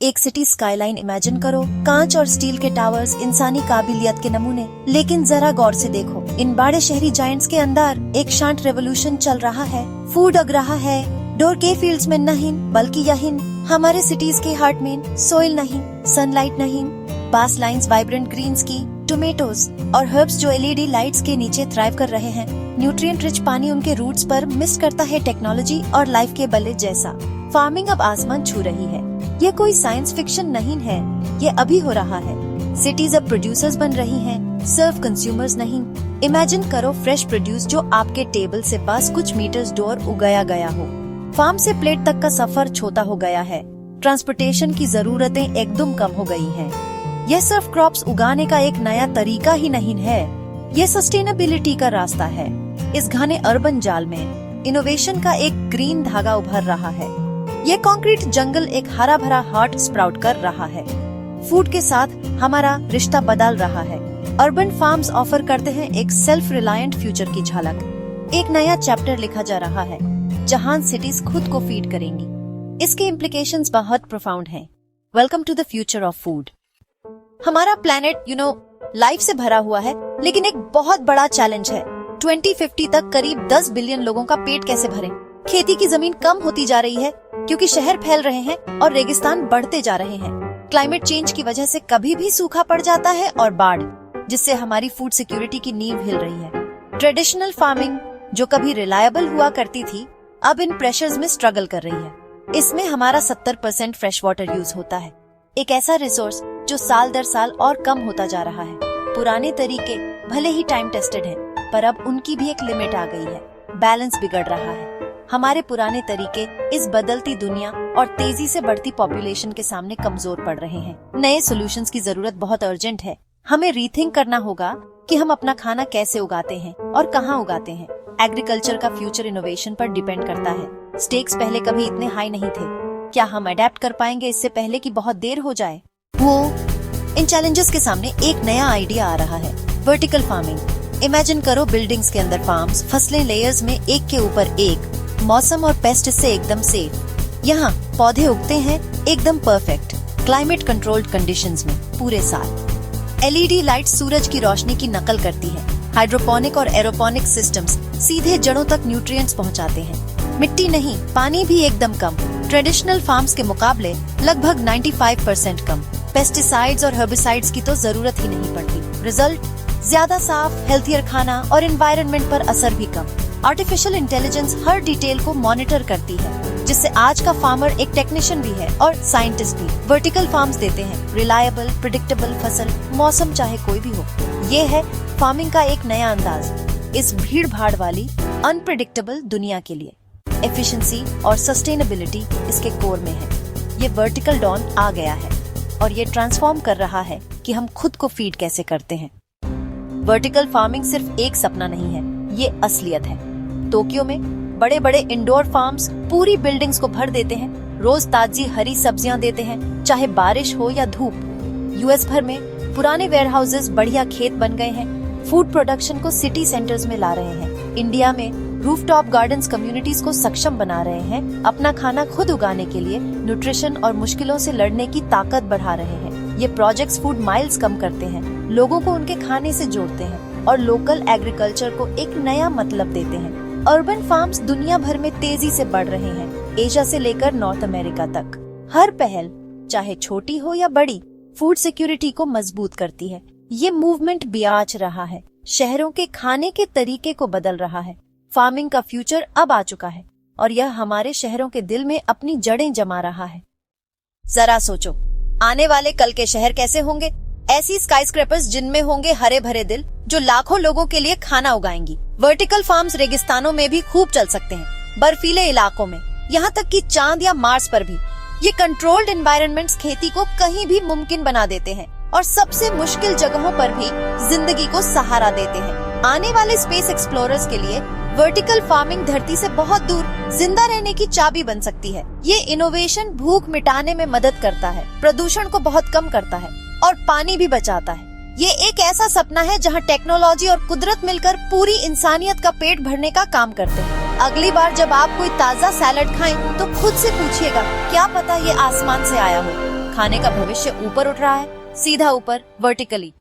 एक city skyline imagine करो, कांच और स्टील के टावर्स, इंसानी काबिलियत के नमूने। लेकिन जरा गौर से देखो, इन बड़े शहरी जायंट्स के अंदर एक शांत रेवोल्यूशन चल रहा है। फूड उग रहा है, डोर के फील्ड्स में नहीं बल्कि यहीं हमारे सिटीज के हार्ट में। सोइल नहीं, सनलाइट नहीं, बास लाइन्स वाइब्रेंट ग्रीन्स की, टोमेटोज और हर्ब्स जो एलईडी लाइट्स के नीचे थ्राइव कर रहे हैं। न्यूट्रिएंट रिच पानी उनके रूट्स पर मिस करता है टेक्नोलॉजी और लाइफ के बल्ले जैसा। फार्मिंग अब आसमान छू रही है। ये कोई साइंस फिक्शन नहीं है, ये अभी हो रहा है। सिटीज अब प्रोड्यूसर्स बन रही हैं, सिर्फ कंज्यूमर्स नहीं। इमेजिन करो फ्रेश प्रोड्यूस जो आपके टेबल से बस कुछ मीटर्स दूर उगाया गया हो। फार्म से प्लेट तक का सफर छोटा हो गया है। ट्रांसपोर्टेशन की जरूरतें एकदम कम हो गई हैं। यह सिर्फ क्रॉप्स उगाने का एक नया तरीका ही नहीं है, ये सस्टेनेबिलिटी का रास्ता है। इस घने अर्बन जाल में इनोवेशन का एक ग्रीन धागा उभर रहा है। ये कंक्रीट जंगल एक हरा भरा हार्ट स्प्राउट कर रहा है। फूड के साथ हमारा रिश्ता बदल रहा है। अर्बन फार्म्स ऑफर करते हैं एक सेल्फ रिलायंट फ्यूचर की झलक। एक नया चैप्टर लिखा जा रहा है जहां सिटीज खुद को फीड करेंगी। इसके इम्प्लीकेशंस बहुत प्रोफाउंड हैं। Welcome to the future of food. हमारा प्लेनेट लाइफ से भरा हुआ है, लेकिन एक बहुत बड़ा चैलेंज है। 2050 तक करीब 10 बिलियन लोगों का पेट कैसे भरें? खेती की जमीन कम होती जा रही है क्योंकि शहर फैल रहे हैं और रेगिस्तान बढ़ते जा रहे हैं। क्लाइमेट चेंज की वजह से कभी भी सूखा पड़ जाता है और बाढ़, जिससे हमारी फूड सिक्योरिटी की नींव हिल रही है। ट्रेडिशनल फार्मिंग जो कभी रिलायबल हुआ करती थी, अब इन प्रेशर्स में स्ट्रगल कर रही है। इसमें हमारा 70% फ्रेश वाटर यूज होता है, एक ऐसा रिसोर्स जो साल दर साल और कम होता जा रहा है। पुराने तरीके भले ही टाइम टेस्टेड हैं, पर अब उनकी भी एक लिमिट आ गई है। बैलेंस बिगड़ रहा है। हमारे पुराने तरीके इस बदलती दुनिया और तेजी से बढ़ती पॉपुलेशन के सामने कमजोर पड़ रहे हैं। नए सॉल्यूशंस की जरूरत बहुत अर्जेंट है। हमें रीथिंक करना होगा कि हम अपना खाना कैसे उगाते हैं और कहाँ उगाते हैं। एग्रीकल्चर का फ्यूचर इनोवेशन पर डिपेंड करता है। स्टेक्स पहले कभी इतने हाई नहीं थे। क्या हम अडेप्ट कर पाएंगे इससे पहले कि बहुत देर हो जाए? इन चैलेंजेस के सामने एक नया आइडिया आ रहा है, वर्टिकल फार्मिंग। इमेजिन करो बिल्डिंग्स के अंदर फार्म्स, फसलें लेयर्स में एक के ऊपर एक, मौसम और पेस्ट से एकदम सेफ। यहाँ पौधे उगते हैं एकदम परफेक्ट, क्लाइमेट कंट्रोल्ड कंडीशंस में पूरे साल। एलईडी लाइट सूरज की रोशनी की नकल करती है। हाइड्रोपोनिक और एरोपोनिक सिस्टम्स सीधे जड़ों तक न्यूट्रिएंट्स पहुँचाते हैं। मिट्टी नहीं, पानी भी एकदम कम। ट्रेडिशनल फार्म्स के मुकाबले लगभग 95% कम। पेस्टिसाइड्स और हर्बिसाइड्स की तो जरूरत ही नहीं पड़ती। रिजल्ट ज्यादा साफ, हेल्थियर खाना और एनवायरनमेंट पर असर भी कम। आर्टिफिशियल इंटेलिजेंस हर डिटेल को मॉनिटर करती है, जिससे आज का फार्मर एक टेक्नीशियन भी है और साइंटिस्ट भी। वर्टिकल फार्म्स देते हैं रिलायबल, प्रिडिक्टेबल फसल, मौसम चाहे कोई भी हो। ये है फार्मिंग का एक नया अंदाज इस भीड़ भाड़ वाली अनप्रिडिक्टेबल दुनिया के लिए। एफिशिएंसी और सस्टेनेबिलिटी इसके कोर में है। ये वर्टिकल डॉन आ गया है और ये ट्रांसफॉर्म कर रहा है कि हम खुद को फीड कैसे करते हैं। वर्टिकल फार्मिंग सिर्फ एक सपना नहीं है, ये असलियत है। टोक्यो में बड़े बड़े इंडोर फार्म्स पूरी बिल्डिंग्स को भर देते हैं। रोज ताजी हरी सब्जियां देते हैं, चाहे बारिश हो या धूप। यूएस भर में पुराने वेयरहाउसेस बढ़िया खेत बन गए हैं। फूड प्रोडक्शन को सिटी सेंटर्स में ला रहे हैं। इंडिया में रूफटॉप गार्डन्स कम्युनिटीज को सक्षम बना रहे हैं। अपना खाना खुद उगाने के लिए न्यूट्रिशन और मुश्किलों से लड़ने की ताकत बढ़ा रहे हैं। ये प्रोजेक्ट्स फूड माइल्स कम करते हैं, लोगों को उनके खाने से जोड़ते हैं और लोकल एग्रीकल्चर को एक नया मतलब देते हैं। अर्बन फार्म्स दुनिया भर में तेजी से बढ़ रहे हैं, एशिया से लेकर नॉर्थ अमेरिका तक। हर पहल, चाहे छोटी हो या बड़ी, फूड सिक्योरिटी को मजबूत करती है। ये मूवमेंट ब्याज रहा है, शहरों के खाने के तरीके को बदल रहा है। फार्मिंग का फ्यूचर अब आ चुका है और यह हमारे शहरों के दिल में अपनी जड़ें जमा रहा है। जरा सोचो, आने वाले कल के शहर कैसे होंगे? ऐसी स्काईस्क्रैपर्स जिनमें होंगे हरे भरे दिल जो लाखों लोगों के लिए खाना उगाएंगी। वर्टिकल फार्म्स रेगिस्तानों में भी खूब चल सकते हैं, बर्फीले इलाकों में, यहाँ तक कि चांद या मार्स पर भी। ये कंट्रोल्ड एनवायरनमेंट्स खेती को कहीं भी मुमकिन बना देते हैं और सबसे मुश्किल जगहों पर भी जिंदगी को सहारा देते हैं। आने वाले स्पेस एक्सप्लोरर्स के लिए वर्टिकल फार्मिंग धरती से बहुत दूर जिंदा रहने की चाबी बन सकती है। ये इनोवेशन भूख मिटाने में मदद करता है, प्रदूषण को बहुत कम करता है और पानी भी बचाता है। ये एक ऐसा सपना है जहाँ टेक्नोलॉजी और कुदरत मिलकर पूरी इंसानियत का पेट भरने का काम करते हैं। अगली बार जब आप कोई ताज़ा सैलड खाएं तो खुद से पूछिएगा, क्या पता ये आसमान से आया हो। खाने का भविष्य ऊपर उठ रहा है, सीधा ऊपर, वर्टिकली।